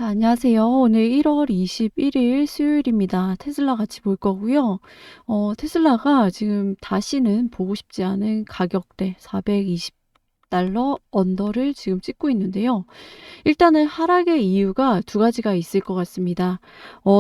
자, 안녕하세요. 오늘 1월 21일 수요일입니다. 테슬라 같이 볼 거고요. 테슬라가 지금 다시는 보고 싶지 않은 가격대 420달러 언더를 지금 찍고 있는데요. 일단은 하락의 이유가 두 가지가 있을 것 같습니다.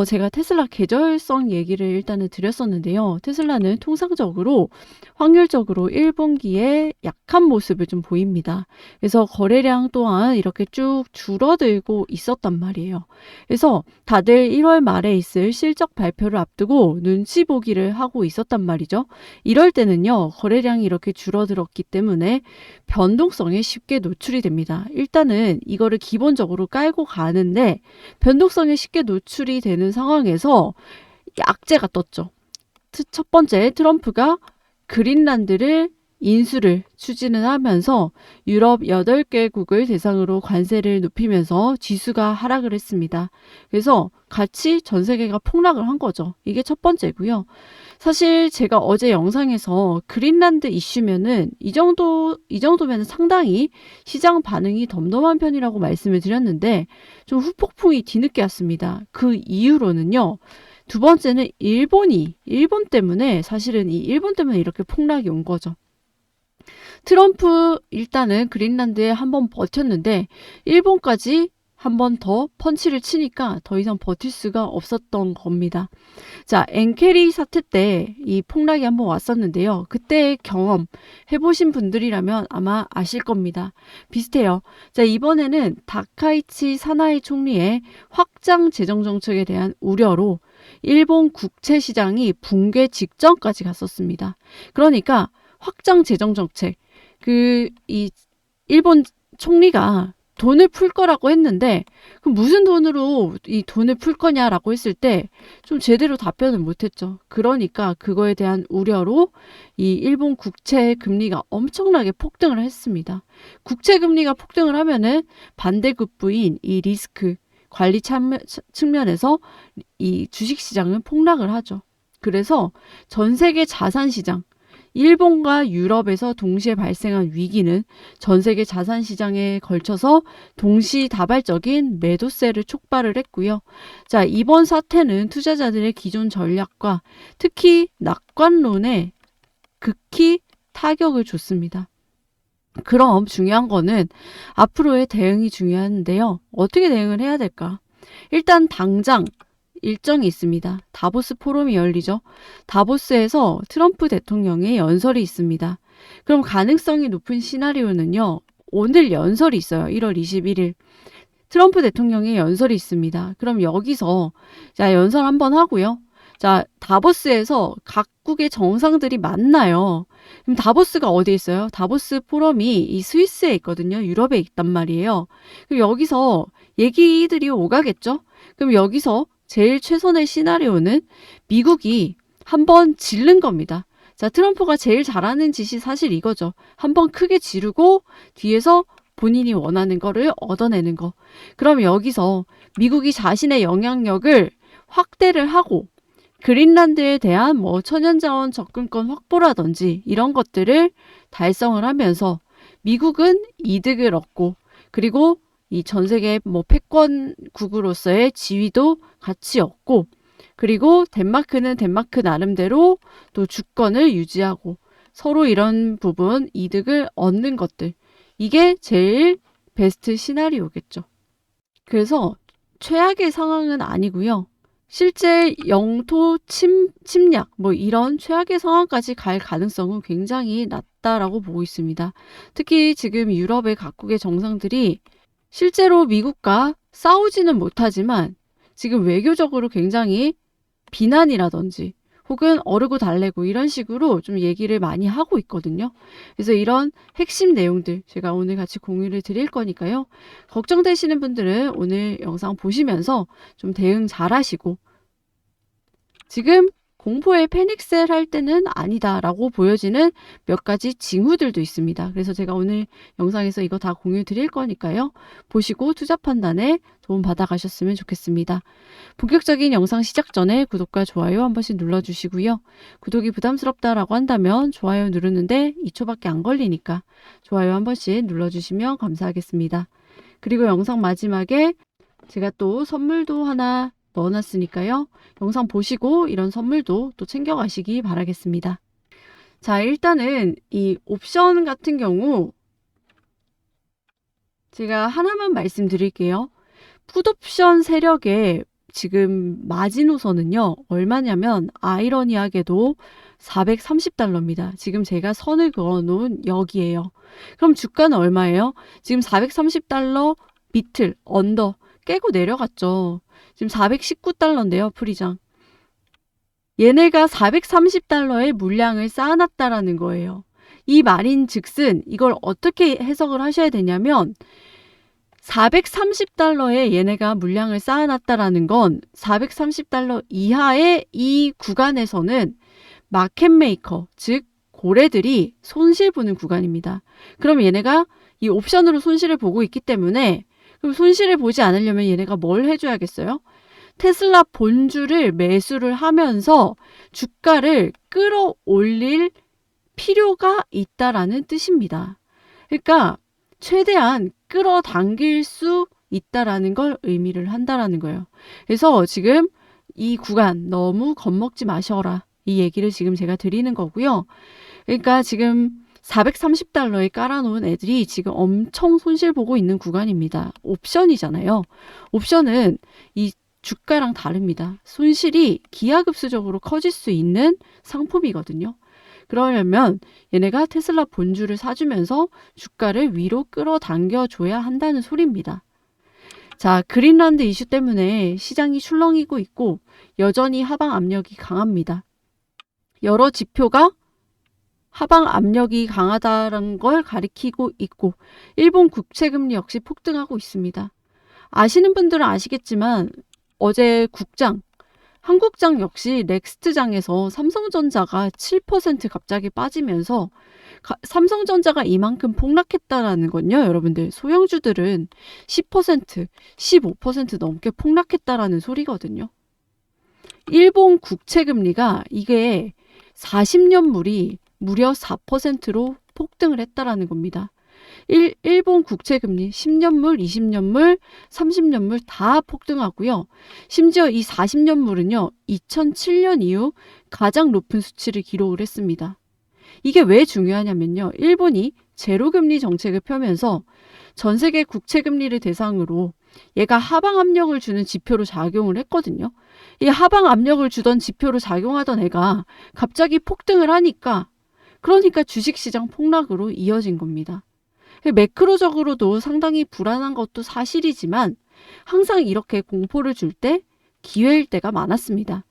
제가 테슬라 계절성 얘기를 일단은 드렸었는데요. 테슬라는 통상적으로 확률적으로 1분기에 약한 모습을 좀 보입니다. 그래서 거래량 또한 이렇게 쭉 줄어들고 있었단 말이에요. 그래서 다들 1월 말에 있을 실적 발표를 앞두고 눈치 보기를 하고 있었단 말이죠. 이럴 때는요, 거래량이 이렇게 줄어들었기 때문에 변동성에 쉽게 노출이 됩니다. 일단은 이거를 기본적으로 깔고 가는데 변동성에 쉽게 노출이 되는 상황에서 악재가 떴죠. 첫 번째, 트럼프가 그린란드를 인수를 추진을 하면서 유럽 8개국을 대상으로 관세를 높이면서 지수가 하락을 했습니다. 그래서 같이 전 세계가 폭락을 한 거죠. 이게 첫 번째고요. 사실 제가 어제 영상에서 그린란드 이슈면은 이 정도면 상당히 시장 반응이 덤덤한 편이라고 말씀을 드렸는데 좀 후폭풍이 뒤늦게 왔습니다. 그 이유로는요. 두 번째는 일본 때문에 사실은 이 일본 때문에 이렇게 폭락이 온 거죠. 트럼프 일단은 그린란드에 한번 버텼는데 일본까지 한 번 더 펀치를 치니까 더 이상 버틸 수가 없었던 겁니다. 자, 엔캐리 사태 때 이 폭락이 한번 왔었는데요. 그때 경험 해보신 분들이라면 아마 아실 겁니다. 비슷해요. 자, 이번에는 다카이치 사나이 총리의 확장 재정 정책에 대한 우려로 일본 국채 시장이 붕괴 직전까지 갔었습니다. 그러니까 확장 재정 정책, 이 일본 총리가 돈을 풀 거라고 했는데 그럼 무슨 돈으로 이 돈을 풀 거냐라고 했을 때 좀 제대로 답변을 못했죠. 그러니까 그거에 대한 우려로 이 일본 국채 금리가 엄청나게 폭등을 했습니다. 국채 금리가 폭등을 하면은 반대급부인 이 리스크 관리 측면에서 이 주식시장은 폭락을 하죠. 그래서 전 세계 자산시장, 일본과 유럽에서 동시에 발생한 위기는 전 세계 자산 시장에 걸쳐서 동시다발적인 매도세를 촉발을 했고요. 자, 이번 사태는 투자자들의 기존 전략과 특히 낙관론에 극히 타격을 줬습니다. 그럼 중요한 거는 앞으로의 대응이 중요한데요. 어떻게 대응을 해야 될까? 일단 당장 일정이 있습니다. 다보스 포럼이 열리죠. 다보스에서 트럼프 대통령의 연설이 있습니다. 그럼 가능성이 높은 시나리오는요. 오늘 연설이 있어요. 1월 21일. 트럼프 대통령의 연설이 있습니다. 그럼 여기서 자, 연설 한번 하고요. 자, 다보스에서 각국의 정상들이 만나요. 그럼 다보스가 어디에 있어요? 다보스 포럼이 이 스위스에 있거든요. 유럽에 있단 말이에요. 그럼 여기서 얘기들이 오가겠죠? 그럼 여기서 제일 최선의 시나리오는 미국이 한번 지른 겁니다. 자, 트럼프가 제일 잘하는 짓이 사실 이거죠. 한번 크게 지르고 뒤에서 본인이 원하는 거를 얻어내는 거. 그럼 여기서 미국이 자신의 영향력을 확대를 하고 그린란드에 대한 뭐 천연자원 접근권 확보라든지 이런 것들을 달성을 하면서 미국은 이득을 얻고 그리고 이 전 세계 뭐 패권국으로서의 지위도 같이 얻고 그리고 덴마크는 덴마크 나름대로 또 주권을 유지하고 서로 이런 부분 이득을 얻는 것들 이게 제일 베스트 시나리오겠죠. 그래서 최악의 상황은 아니고요. 실제 영토 침략 뭐 이런 최악의 상황까지 갈 가능성은 굉장히 낮다라고 보고 있습니다. 특히 지금 유럽의 각국의 정상들이 실제로 미국과 싸우지는 못하지만 지금 외교적으로 굉장히 비난이라든지 혹은 어르고 달래고 이런 식으로 좀 얘기를 많이 하고 있거든요. 그래서 이런 핵심 내용들 제가 오늘 같이 공유를 드릴 거니까요. 걱정되시는 분들은 오늘 영상 보시면서 좀 대응 잘 하시고 지금 공포의 패닉셀 할 때는 아니다라고 보여지는 몇 가지 징후들도 있습니다. 그래서 제가 오늘 영상에서 이거 다 공유 드릴 거니까요. 보시고 투자 판단에 도움 받아가셨으면 좋겠습니다. 본격적인 영상 시작 전에 구독과 좋아요 한 번씩 눌러주시고요. 구독이 부담스럽다라고 한다면 좋아요 누르는데 2초밖에 안 걸리니까 좋아요 한 번씩 눌러주시면 감사하겠습니다. 그리고 영상 마지막에 제가 또 선물도 하나 넣어놨으니까요. 영상 보시고 이런 선물도 또 챙겨가시기 바라겠습니다. 자, 일단은 이 옵션 같은 경우 제가 하나만 말씀드릴게요. 풋옵션 세력의 지금 마지노선은요, 얼마냐면 아이러니하게도 430달러입니다. 지금 제가 선을 그어놓은 여기에요. 그럼 주가는 얼마예요? 지금 430달러 밑을 언더 깨고 내려갔죠. 지금 419달러인데요, 프리장. 얘네가 430달러의 물량을 쌓아놨다라는 거예요. 이 말인 즉슨 이걸 어떻게 해석을 하셔야 되냐면 430달러에 얘네가 물량을 쌓아놨다라는 건 430달러 이하의 이 구간에서는 마켓메이커, 즉 고래들이 손실 보는 구간입니다. 그럼 얘네가 이 옵션으로 손실을 보고 있기 때문에 그럼 손실을 보지 않으려면 얘네가 뭘 해줘야겠어요? 테슬라 본주를 매수를 하면서 주가를 끌어올릴 필요가 있다라는 뜻입니다. 그러니까 최대한 끌어당길 수 있다라는 걸 의미를 한다라는 거예요. 그래서 지금 이 구간 너무 겁먹지 마셔라. 이 얘기를 지금 제가 드리는 거고요. 그러니까 지금 430달러에 깔아놓은 애들이 지금 엄청 손실 보고 있는 구간입니다. 옵션이잖아요. 옵션은 이 주가랑 다릅니다. 손실이 기하급수적으로 커질 수 있는 상품이거든요. 그러려면 얘네가 테슬라 본주를 사주면서 주가를 위로 끌어당겨 줘야 한다는 소리입니다. 자, 그린란드 이슈 때문에 시장이 출렁이고 있고 여전히 하방 압력이 강합니다. 여러 지표가 하방 압력이 강하다는 걸 가리키고 있고 일본 국채금리 역시 폭등하고 있습니다. 아시는 분들은 아시겠지만 어제 국장, 한국장 역시 넥스트장에서 삼성전자가 7% 갑자기 빠지면서 삼성전자가 이만큼 폭락했다라는 건요. 여러분들 소형주들은 10%, 15% 넘게 폭락했다라는 소리거든요. 일본 국채금리가 이게 40년물이 무려 4%로 폭등을 했다라는 겁니다. 일본 국채금리 10년물, 20년물, 30년물 다 폭등하고요. 심지어 이 40년물은요. 2007년 이후 가장 높은 수치를 기록을 했습니다. 이게 왜 중요하냐면요. 일본이 제로금리 정책을 펴면서 전 세계 국채금리를 대상으로 얘가 하방 압력을 주는 지표로 작용을 했거든요. 이 하방 압력을 주던 지표로 작용하던 애가 갑자기 폭등을 하니까 그러니까 주식시장 폭락으로 이어진 겁니다. 매크로적으로도 상당히 불안한 것도 사실이지만 항상 이렇게 공포를 줄 때 기회일 때가 많았습니다.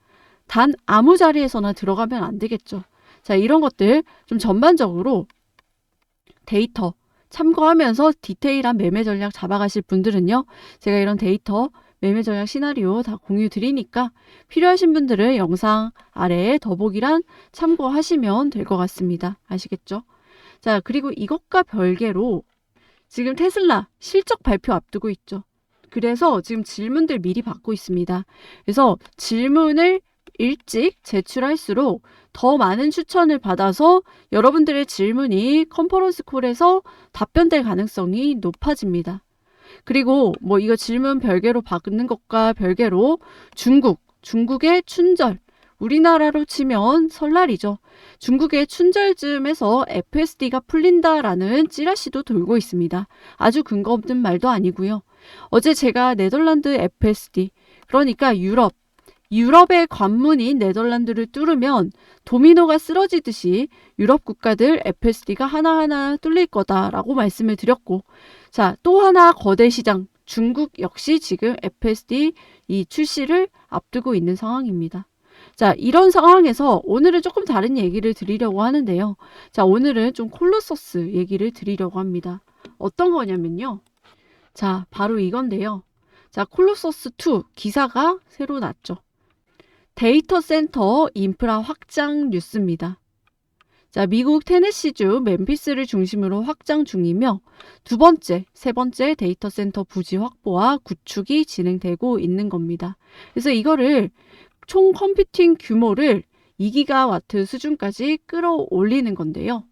단 아무 자리에서나 들어가면 안 되겠죠. 자, 이런 것들 좀 전반적으로 데이터 참고하면서 디테일한 매매 전략 잡아가실 분들은요. 제가 이런 데이터 매매 전략 시나리오 다 공유 드리니까 필요하신 분들은 영상 아래에 더보기란 참고하시면 될 것 같습니다. 아시겠죠? 자, 그리고 이것과 별개로 지금 테슬라 실적 발표 앞두고 있죠. 그래서 지금 질문들 미리 받고 있습니다. 그래서 질문을 일찍 제출할수록 더 많은 추천을 받아서 여러분들의 질문이 컨퍼런스 콜에서 답변될 가능성이 높아집니다. 그리고 뭐 이거 질문 별개로 받는 것과 별개로 중국의 춘절, 우리나라로 치면 설날이죠. 중국의 춘절쯤에서 FSD가 풀린다라는 찌라시도 돌고 있습니다. 아주 근거 없는 말도 아니고요. 어제 제가 네덜란드 FSD, 그러니까 유럽의 관문인 네덜란드를 뚫으면 도미노가 쓰러지듯이 유럽 국가들 FSD가 하나하나 뚫릴 거다라고 말씀을 드렸고, 자, 또 하나 거대 시장 중국 역시 지금 FSD 이 출시를 앞두고 있는 상황입니다. 자, 이런 상황에서 오늘은 조금 다른 얘기를 드리려고 하는데요. 자, 오늘은 좀 콜로서스 얘기를 드리려고 합니다. 어떤 거냐면요. 자, 바로 이건데요. 자, 콜로서스2 기사가 새로 났죠. 데이터 센터 인프라 확장 뉴스입니다. 자, 미국 테네시주 멤피스를 중심으로 확장 중이며 세 번째 데이터 센터 부지 확보와 구축이 진행되고 있는 겁니다. 그래서 이거를 총 컴퓨팅 규모를 2기가와트 수준까지 끌어올리는 건데요.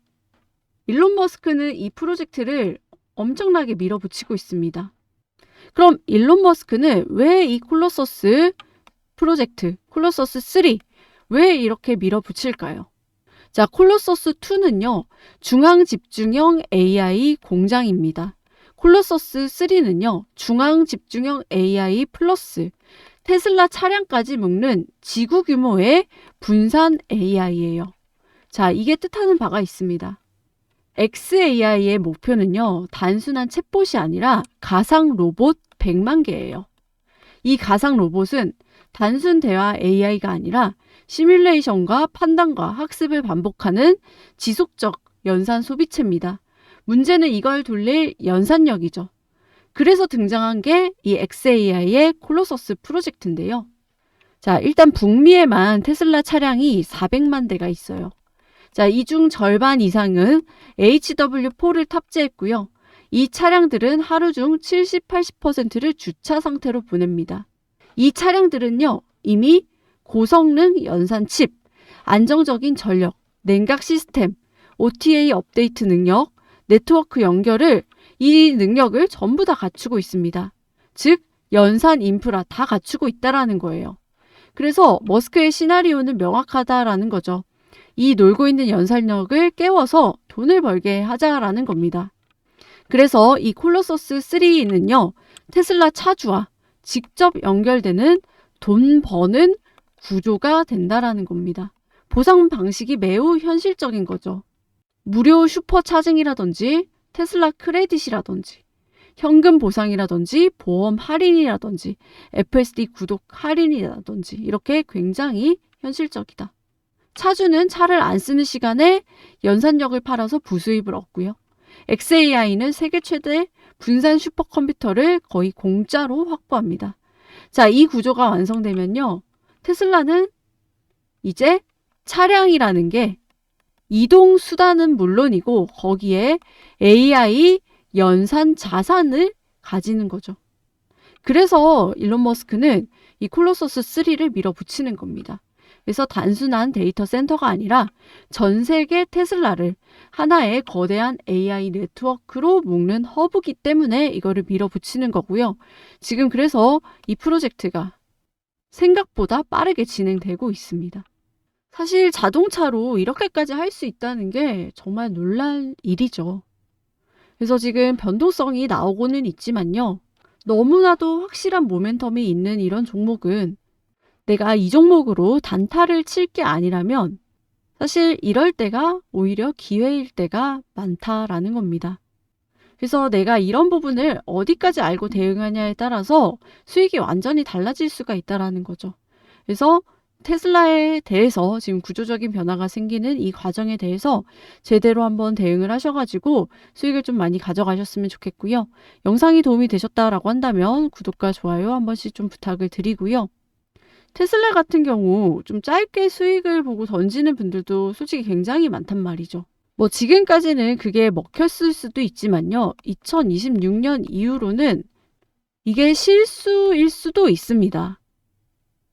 일론 머스크는 이 프로젝트를 엄청나게 밀어붙이고 있습니다. 그럼 일론 머스크는 왜 이 콜로서스 프로젝트, 콜로서스 3, 왜 이렇게 밀어붙일까요? 자, 콜로서스 2는요, 중앙 집중형 AI 공장입니다. 콜로서스 3는요, 중앙 집중형 AI 플러스 테슬라 차량까지 묶는 지구 규모의 분산 AI예요. 자, 이게 뜻하는 바가 있습니다. XAI의 목표는요, 단순한 챗봇이 아니라 가상 로봇 100만 개예요. 이 가상 로봇은 단순 대화 AI가 아니라 시뮬레이션과 판단과 학습을 반복하는 지속적 연산 소비체입니다. 문제는 이걸 돌릴 연산력이죠. 그래서 등장한 게 이 XAI의 콜로서스 프로젝트인데요. 자, 일단 북미에만 테슬라 차량이 400만 대가 있어요. 자, 이 중 절반 이상은 HW4를 탑재했고요. 이 차량들은 하루 중 70, 80%를 주차 상태로 보냅니다. 이 차량들은요, 이미 고성능 연산 칩, 안정적인 전력, 냉각 시스템, OTA 업데이트 능력, 네트워크 연결을 이 능력을 전부 다 갖추고 있습니다. 즉, 연산 인프라 다 갖추고 있다라는 거예요. 그래서 머스크의 시나리오는 명확하다라는 거죠. 이 놀고 있는 연산력을 깨워서 돈을 벌게 하자라는 겁니다. 그래서 이 콜로서스 3는요, 테슬라 차주와 직접 연결되는 돈 버는 구조가 된다라는 겁니다. 보상 방식이 매우 현실적인 거죠. 무료 슈퍼 차징이라든지 테슬라 크레딧이라든지 현금 보상이라든지 보험 할인이라든지 FSD 구독 할인이라든지 이렇게 굉장히 현실적이다. 차주는 차를 안 쓰는 시간에 연산력을 팔아서 부수입을 얻고요. XAI는 세계 최대 분산 슈퍼컴퓨터를 거의 공짜로 확보합니다. 자, 이 구조가 완성되면요, 테슬라는 이제 차량이라는 게 이동 수단은 물론이고 거기에 AI 연산 자산을 가지는 거죠. 그래서 일론 머스크는 이 콜로서스 3를 밀어붙이는 겁니다. 그래서 단순한 데이터 센터가 아니라 전 세계 테슬라를 하나의 거대한 AI 네트워크로 묶는 허브이기 때문에 이거를 밀어붙이는 거고요. 지금 그래서 이 프로젝트가 생각보다 빠르게 진행되고 있습니다. 사실 자동차로 이렇게까지 할 수 있다는 게 정말 놀랄 일이죠. 그래서 지금 변동성이 나오고는 있지만요. 너무나도 확실한 모멘텀이 있는 이런 종목은 내가 이 종목으로 단타를 칠 게 아니라면 사실 이럴 때가 오히려 기회일 때가 많다라는 겁니다. 그래서 내가 이런 부분을 어디까지 알고 대응하냐에 따라서 수익이 완전히 달라질 수가 있다라는 거죠. 그래서 테슬라에 대해서 지금 구조적인 변화가 생기는 이 과정에 대해서 제대로 한번 대응을 하셔가지고 수익을 좀 많이 가져가셨으면 좋겠고요. 영상이 도움이 되셨다라고 한다면 구독과 좋아요 한 번씩 좀 부탁을 드리고요. 테슬라 같은 경우 좀 짧게 수익을 보고 던지는 분들도 솔직히 굉장히 많단 말이죠. 뭐 지금까지는 그게 먹혔을 수도 있지만요. 2026년 이후로는 이게 실수일 수도 있습니다.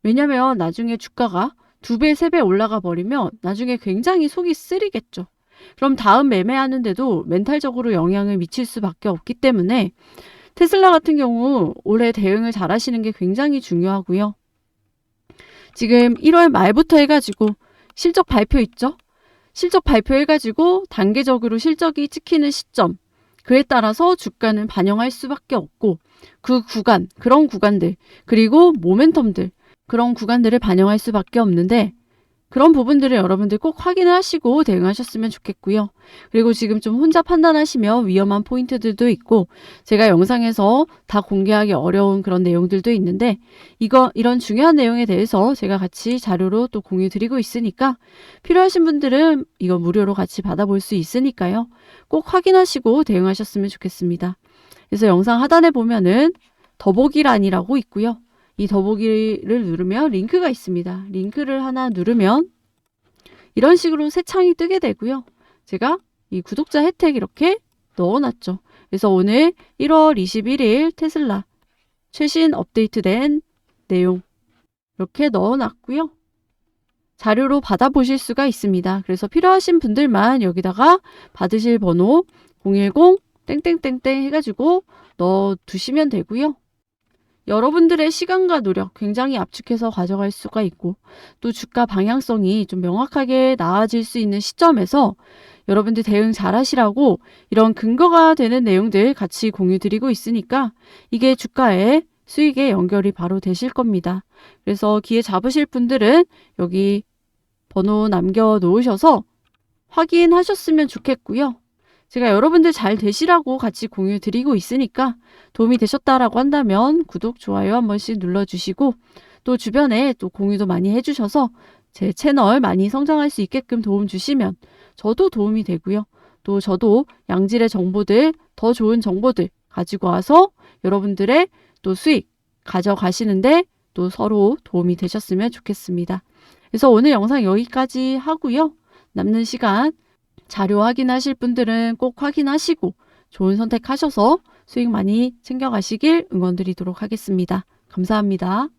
왜냐면 나중에 주가가 2배, 3배 올라가 버리면 나중에 굉장히 속이 쓰리겠죠. 그럼 다음 매매하는데도 멘탈적으로 영향을 미칠 수밖에 없기 때문에 테슬라 같은 경우 올해 대응을 잘 하시는 게 굉장히 중요하고요. 지금 1월 말부터 해가지고 실적 발표 있죠? 실적 발표해가지고 단계적으로 실적이 찍히는 시점, 그에 따라서 주가는 반영할 수밖에 없고 그 구간, 그런 구간들, 그리고 모멘텀들, 그런 구간들을 반영할 수밖에 없는데 그런 부분들을 여러분들 꼭 확인을 하시고 대응하셨으면 좋겠고요. 그리고 지금 좀 혼자 판단하시면 위험한 포인트들도 있고 제가 영상에서 다 공개하기 어려운 그런 내용들도 있는데 이런 중요한 내용에 대해서 제가 같이 자료로 또 공유 드리고 있으니까 필요하신 분들은 이거 무료로 같이 받아볼 수 있으니까요. 꼭 확인하시고 대응하셨으면 좋겠습니다. 그래서 영상 하단에 보면은 더보기란이라고 있고요. 이 더보기를 누르면 링크가 있습니다. 링크를 하나 누르면 이런 식으로 새 창이 뜨게 되고요. 제가 이 구독자 혜택 이렇게 넣어놨죠. 그래서 오늘 1월 21일 테슬라 최신 업데이트된 내용 이렇게 넣어놨고요. 자료로 받아보실 수가 있습니다. 그래서 필요하신 분들만 여기다가 받으실 번호 010 땡땡땡땡 해가지고 넣어 두시면 되고요. 여러분들의 시간과 노력 굉장히 압축해서 가져갈 수가 있고 또 주가 방향성이 좀 명확하게 나아질 수 있는 시점에서 여러분들 대응 잘 하시라고 이런 근거가 되는 내용들 같이 공유 드리고 있으니까 이게 주가의 수익에 연결이 바로 되실 겁니다. 그래서 기회 잡으실 분들은 여기 번호 남겨 놓으셔서 확인하셨으면 좋겠고요. 제가 여러분들 잘 되시라고 같이 공유 드리고 있으니까 도움이 되셨다라고 한다면 구독, 좋아요 한 번씩 눌러주시고 또 주변에 또 공유도 많이 해주셔서 제 채널 많이 성장할 수 있게끔 도움 주시면 저도 도움이 되고요. 또 저도 양질의 정보들, 더 좋은 정보들 가지고 와서 여러분들의 또 수익 가져가시는데 또 서로 도움이 되셨으면 좋겠습니다. 그래서 오늘 영상 여기까지 하고요. 남는 시간 자료 확인하실 분들은 꼭 확인하시고 좋은 선택하셔서 수익 많이 챙겨가시길 응원드리도록 하겠습니다. 감사합니다.